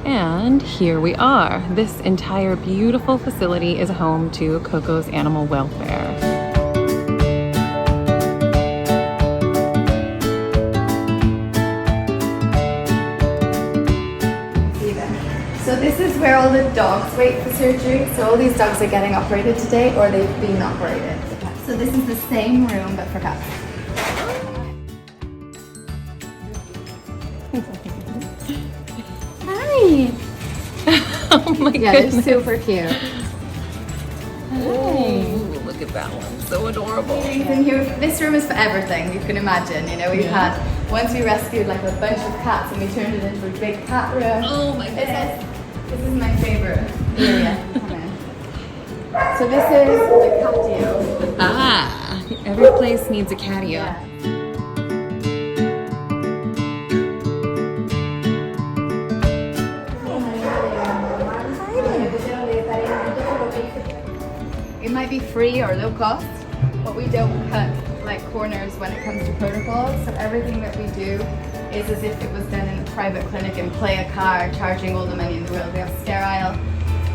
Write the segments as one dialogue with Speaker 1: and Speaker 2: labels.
Speaker 1: And here we are. This entire beautiful facility is home to Coco's Animal Welfare.
Speaker 2: So this is where all the dogs wait for surgery. So all these dogs are getting operated today or they've been operated. So this is the same room but for cats. Hi!
Speaker 1: Oh my
Speaker 2: Yeah,
Speaker 1: goodness.
Speaker 2: they're super cute.
Speaker 1: Ooh, look at that one. So adorable.
Speaker 2: And here, this room is for everything, you can imagine. You know, we've had, once we rescued like a bunch of cats and we turned it into a big cat room.
Speaker 1: Oh my goodness.
Speaker 2: This is my favorite area. Come in. So this is the catio.
Speaker 1: Ah, every place needs a catio.
Speaker 2: Yeah. It might be free or low cost, but we don't cut like corners when it comes to protocols. So everything that we do is as if it was done in a private clinic and play a car, charging all the money in the world. We have sterile.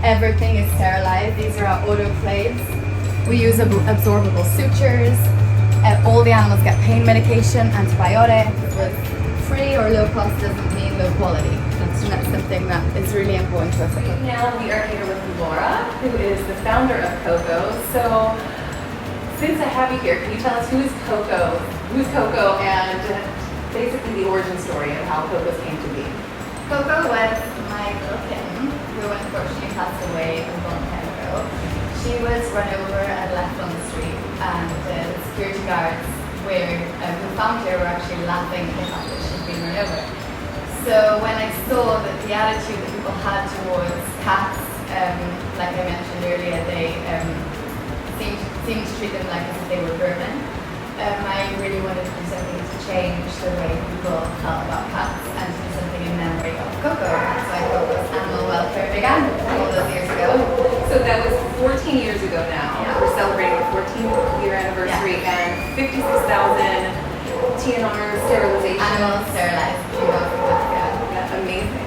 Speaker 2: Everything is sterilized. These are our autoclaves. We use absorbable sutures. All the animals get pain medication, antibiotics. With free or low cost doesn't mean low quality. And that's something that is really important to us.
Speaker 3: Now we are here with Laura, who is the founder of Coco. So, since I have you here, can you tell us who's Coco, and basically the origin story of how Coco's came to be?
Speaker 2: Coco was my little kitten who unfortunately passed away a long time ago. She was run over and left on the street, and the security guards who found her were actually laughing at the fact that she'd been run over. So when I saw that the attitude that people had towards cats, like I mentioned earlier, they seemed to treat them like as if they were vermin. I really wanted to do something to change the way people felt about cats and to do something in memory of Coco. That's why Coco's Animal Welfare began all those years ago.
Speaker 3: So that was 14 years ago now.
Speaker 2: Yeah.
Speaker 3: We're celebrating the 14th year anniversary and 56,000 TNR sterilizations.
Speaker 2: Animals sterilized.
Speaker 3: Yeah, amazing.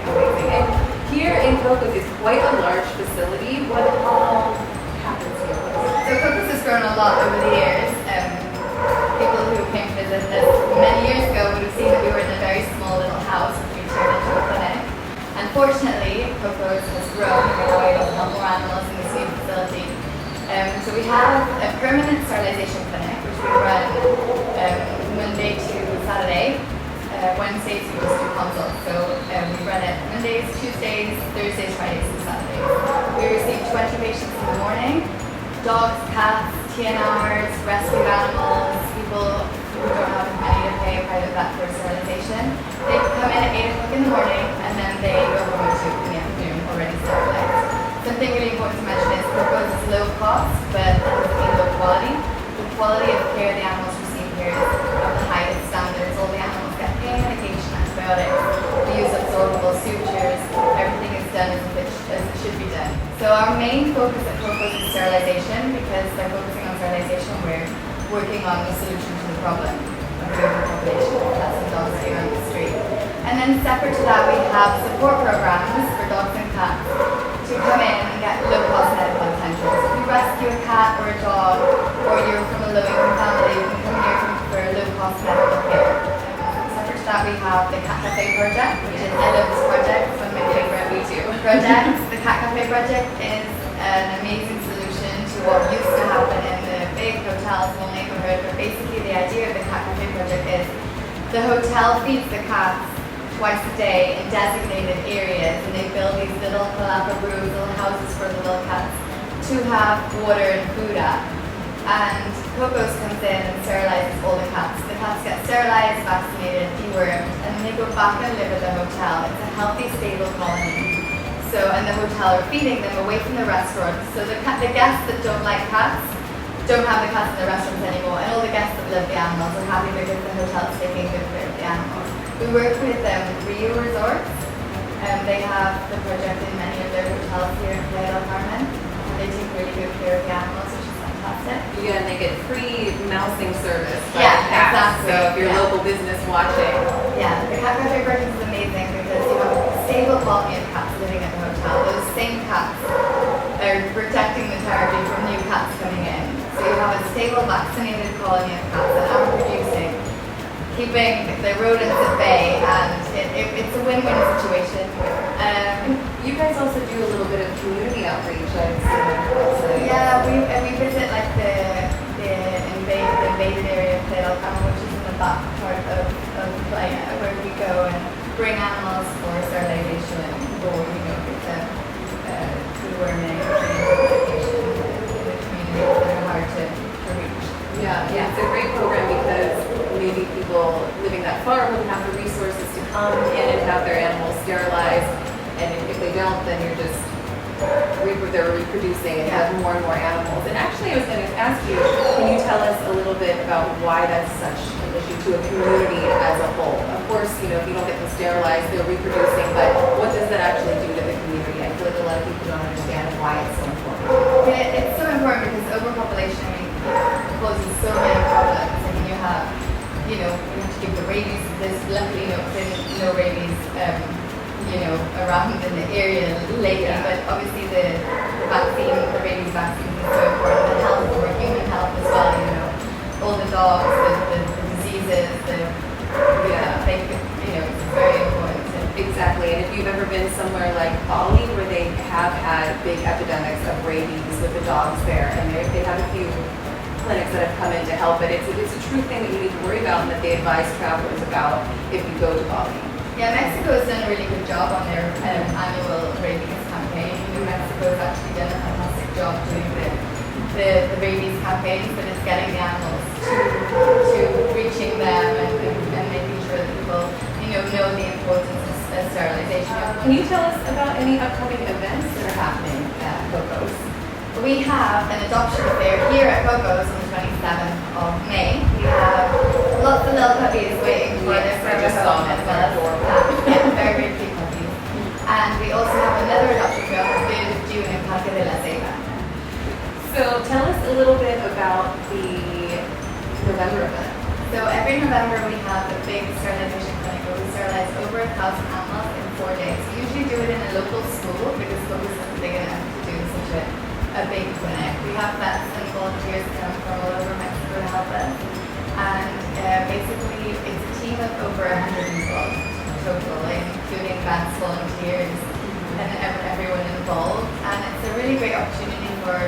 Speaker 3: And here in Coco's is quite a large facility. What all happens here?
Speaker 2: So Coco's has grown a lot over the years. People who came to visit us many years ago would have seen that we were in a very small little house which we turned into a clinic. Unfortunately, Coco's has grown and we're going to help more animals in this new facility. So we have a permanent sterilization clinic which we run Monday to Saturday. Wednesdays we just do consults. So we run it Mondays, Tuesdays, Thursdays, Fridays and Saturdays. We receive 20 patients in the morning. Dogs, cats, TNRs, rescued animals, people who don't have money to pay a private vet for sterilization. They come in at 8 o'clock in the morning and then they go home at 2 in the afternoon already sterilized. Something really important to mention is Coco's is low cost, but it doesn't mean low quality. The quality of care the animals receive here is of the highest standards. All the animals get pain medication, antibiotics, we use absorbable sutures, everything is done as it should be done. So our main focus at Coco's is sterilization because they're focusing on sterilization. We're working on the solution to the problem of the overpopulation of cats and dogs here on the street. And then separate to that, we have support programs for dogs and cats to come in and get low-cost medical attention. So if you rescue a cat or a dog, or you're from a low-income family, you can come here for low-cost medical care. Separate to that, we have the Cat Cafe project, which is Ella's project, one of my favorite projects. The Cat Cafe project is an amazing solution to what used to happen in the big hotels, whole neighborhood. But basically, the idea of the Cat Cafe project is the hotel feeds the cats twice a day in designated areas, and they build these little palapa rooms, little houses for the little cats to have water and food at. And Coco's comes in and sterilizes all the cats. The cats get sterilized, vaccinated, dewormed, and then they go back and live at the hotel. It's a healthy, stable colony. So, and the hotel are feeding them away from the restaurants. So the guests that don't like cats don't have the cats in the restaurants anymore, and all the guests that love the animals are happy because the hotel is taking good care of the animals. We work with Rio Resorts, and they have the project in many of their hotels here in Playa del Carmen, and they take really good care of the animals, which is fantastic.
Speaker 3: Yeah, and they get free mousing service.
Speaker 2: Yeah,
Speaker 3: cats.
Speaker 2: exactly.
Speaker 3: So if you're local business watching.
Speaker 2: Yeah, the Cat Cafe project is amazing because you have a stable quality of cats. living at the hotel, those same cats are protecting the territory from new cats coming in. So you have a stable, vaccinated colony of cats that are producing, keeping the rodents at bay, and it's a win-win situation.
Speaker 3: You guys also do a little bit of community outreach, I've seen on your website.
Speaker 2: Yeah, we visit like the invaded area of Playa del Carmen, which is in the back part of Playa, where we go and bring animals for sterilization or, get them deworming in the community that are hard to reach.
Speaker 3: Yeah, it's a great program because maybe people living that far wouldn't have the resources to come in and have their animals sterilized, and if they don't, then you're just they're reproducing and have more and more animals. And actually, I was going to ask you, can you tell us a little bit about why that's such an issue to a community as a whole? Of course, if you don't get them sterilized, they're reproducing, but what does that actually do to the community? I feel like a lot of people don't understand why it's so important.
Speaker 2: It's so important because overpopulation causes so many problems. I mean, you have to give the rabies. There's luckily no rabies, around in the area lately. But obviously the vaccine, the rabies vaccine, is so important. The health for human health as well. All the dogs, the diseases, it's very important.
Speaker 3: Exactly, and if you've ever been somewhere like Bali where they have had big epidemics of rabies with the dogs there, and they have a few clinics that have come in to help it, it's a true thing that you need to worry about and that they advise travelers about if you go to Bali.
Speaker 2: Yeah, Mexico has done a really good job on their annual rabies campaign. Mexico has actually done a fantastic job doing the rabies campaigns, but it's getting the animals to reaching them and making sure that people know the importance of sterilization.
Speaker 3: Can you tell us about any upcoming events that are happening at Coco's?
Speaker 2: We have an adoption fair here at Coco's on the 27th of May. We have lots of little puppies waiting for their first home as well as very, very cute puppies. And we also have another adoption fair on the 3rd of June in Playa del Carmen.
Speaker 3: So tell us a little bit about the November event.
Speaker 2: So every November we have a big sterilization clinic where we sterilize over 1,000 animals in 4 days. We usually do it in a local school because Coco's isn't big enough to do such a big clinic. We have vets and volunteers come from all over Mexico to help us. And basically it's a team of over 100 people total, including vets, volunteers, and everyone involved. And it's a really great opportunity for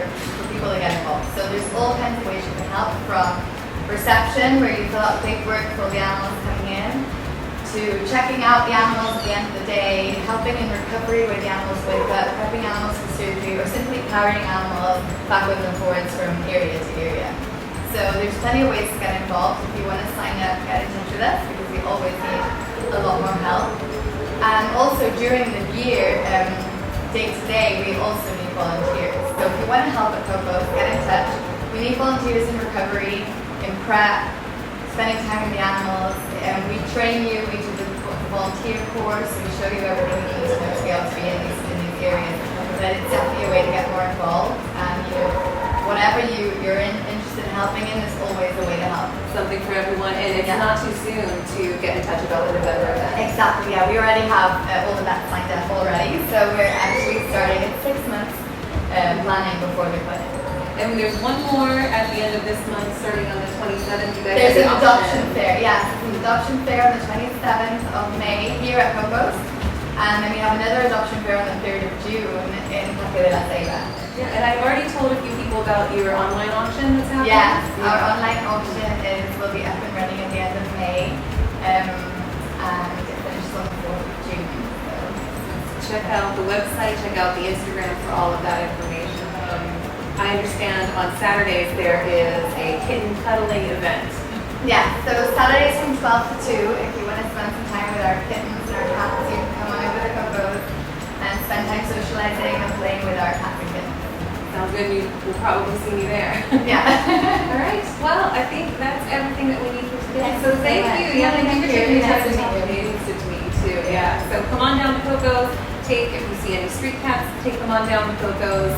Speaker 2: people to get involved. So there's all kinds of ways you can help, from reception, where you fill out paperwork for the animals coming in, to checking out the animals at the end of the day, helping in recovery where the animals wake up, prepping animals for surgery, or simply carrying animals backwards and forwards from area to area. So there's plenty of ways to get involved. If you want to sign up, get in touch with us because we always need a lot more help. And also during the year, day to day, we also need volunteers. So if you want to help at Coco, get in touch. We need volunteers in recovery, in prep, spending time with the animals, and we train you. We do the volunteer course. We show you everything you need to know to be able to be in these areas. But it's definitely a way to get more involved. And whatever you're interested in helping in, there's always a way to help.
Speaker 3: Something for everyone, and it's not too soon to get in touch about the November event.
Speaker 2: Exactly. Yeah, we already have all the vets signed up already. So we're actually starting in 6 months planning before the clinic.
Speaker 3: And there's one more at the end of this month, starting on the 27th. You guys
Speaker 2: There's
Speaker 3: have
Speaker 2: an adoption fair. Yeah, an adoption fair on the 27th of May here at Coco's. And then we have another adoption fair on the 3rd of June in Playa del Carmen.
Speaker 3: Yeah, and I've already told a few people about your online auction that's happening.
Speaker 2: Yes, our online auction will be up and running at the end of May. And it finishes on the 4th of June.
Speaker 3: So check out the website, check out the Instagram for all of that information. I understand on Saturdays there is a kitten cuddling event.
Speaker 2: Yeah, so Saturdays from 12 to 2, if you want to spend some time with our kittens and our cats, you can come on over to Coco's and spend time socializing and playing with our cats and kittens.
Speaker 3: Sounds good. You will probably see me there.
Speaker 2: Yeah.
Speaker 3: All right. Well, I think that's everything that we need for today. So thank you.
Speaker 2: Yeah,
Speaker 3: thank you for
Speaker 2: thank
Speaker 3: taking
Speaker 2: you.
Speaker 3: the time to
Speaker 2: Nice to
Speaker 3: talk to
Speaker 2: meet
Speaker 3: me. It's good to meet you too. Yeah. So come on down to Coco's. If you see any street cats, take them on down to Coco's.